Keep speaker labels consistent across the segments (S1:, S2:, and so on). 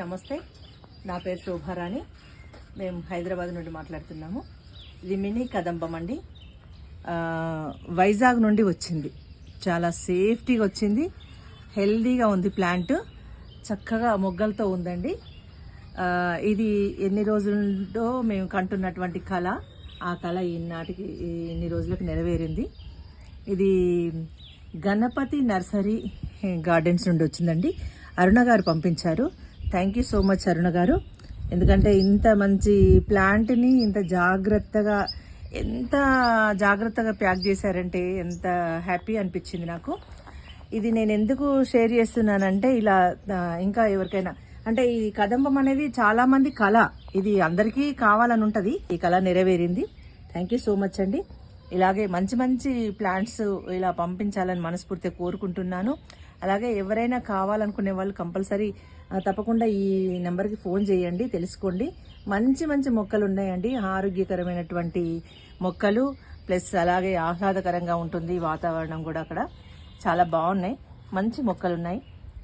S1: నమస్తే. నా పేరు శోభారాణి. మేము హైదరాబాద్ నుండి మాట్లాడుతున్నాము. ఇది మినీ కదంబం అండి. వైజాగ్ నుండి వచ్చింది. చాలా సేఫ్టీగా వచ్చింది. హెల్దీగా ఉంది. ప్లాంట్ చక్కగా మొగ్గలతో ఉందండి. ఇది ఎన్ని రోజుల్లో మేము కంటున్నటువంటి కళ, ఆ కళ ఈనాటికి ఇన్ని రోజులకు నెరవేరింది. ఇది గణపతి నర్సరీ గార్డెన్స్ నుండి వచ్చిందండి. అరుణ గారు పంపించారు. థ్యాంక్ యూ సో మచ్ అరుణ గారు. ఎందుకంటే ఇంత మంచి ప్లాంట్ని ఎంత జాగ్రత్తగా ప్యాక్ చేశారంటే ఎంత హ్యాపీ అనిపించింది నాకు. ఇది నేను ఎందుకు షేర్ చేస్తున్నానంటే ఇలా ఇంకా ఎవరికైనా అంటే ఈ కదంబం అనేది చాలా మంది కళ, ఇది అందరికీ కావాలని ఉంటుంది. ఈ కళ నెరవేరింది. థ్యాంక్ యూ సో మచ్ అండి. ఇలాగే మంచి మంచి ప్లాంట్స్ ఇలా పంపించాలని మనస్ఫూర్తిగా కోరుకుంటున్నాను. అలాగే ఎవరైనా కావాలనుకునే వాళ్ళు కంపల్సరీ తప్పకుండా ఈ నెంబర్కి ఫోన్ చేయండి, తెలుసుకోండి. మంచి మంచి మొక్కలు ఉన్నాయండి. ఆరోగ్యకరమైనటువంటి మొక్కలు ప్లస్ అలాగే ఆహ్లాదకరంగా ఉంటుంది వాతావరణం కూడా. అక్కడ చాలా బాగున్నాయి, మంచి మొక్కలు ఉన్నాయి.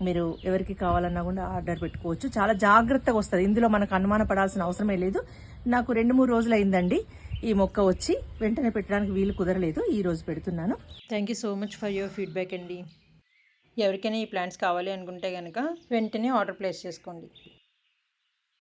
S1: మీరు ఎవరికి కావాలన్నా కూడా ఆర్డర్ పెట్టుకోవచ్చు. చాలా జాగ్రత్తగా వస్తుంది. ఇందులో మనకు అనుమాన పడాల్సిన అవసరమే లేదు. నాకు 2-3 రోజులు అయిందండి ఈ మొక్క వచ్చి. వెంటనే పెట్టడానికి వీలు కుదరలేదు. ఈ రోజు పెడుతున్నాను. Thank you so much for your feedback అండి. ఎవరికైనా ఈ ప్లాంట్స్ కావాలి అనుకుంటే కనుక వెంటనే ఆర్డర్ ప్లేస్ చేసుకోండి.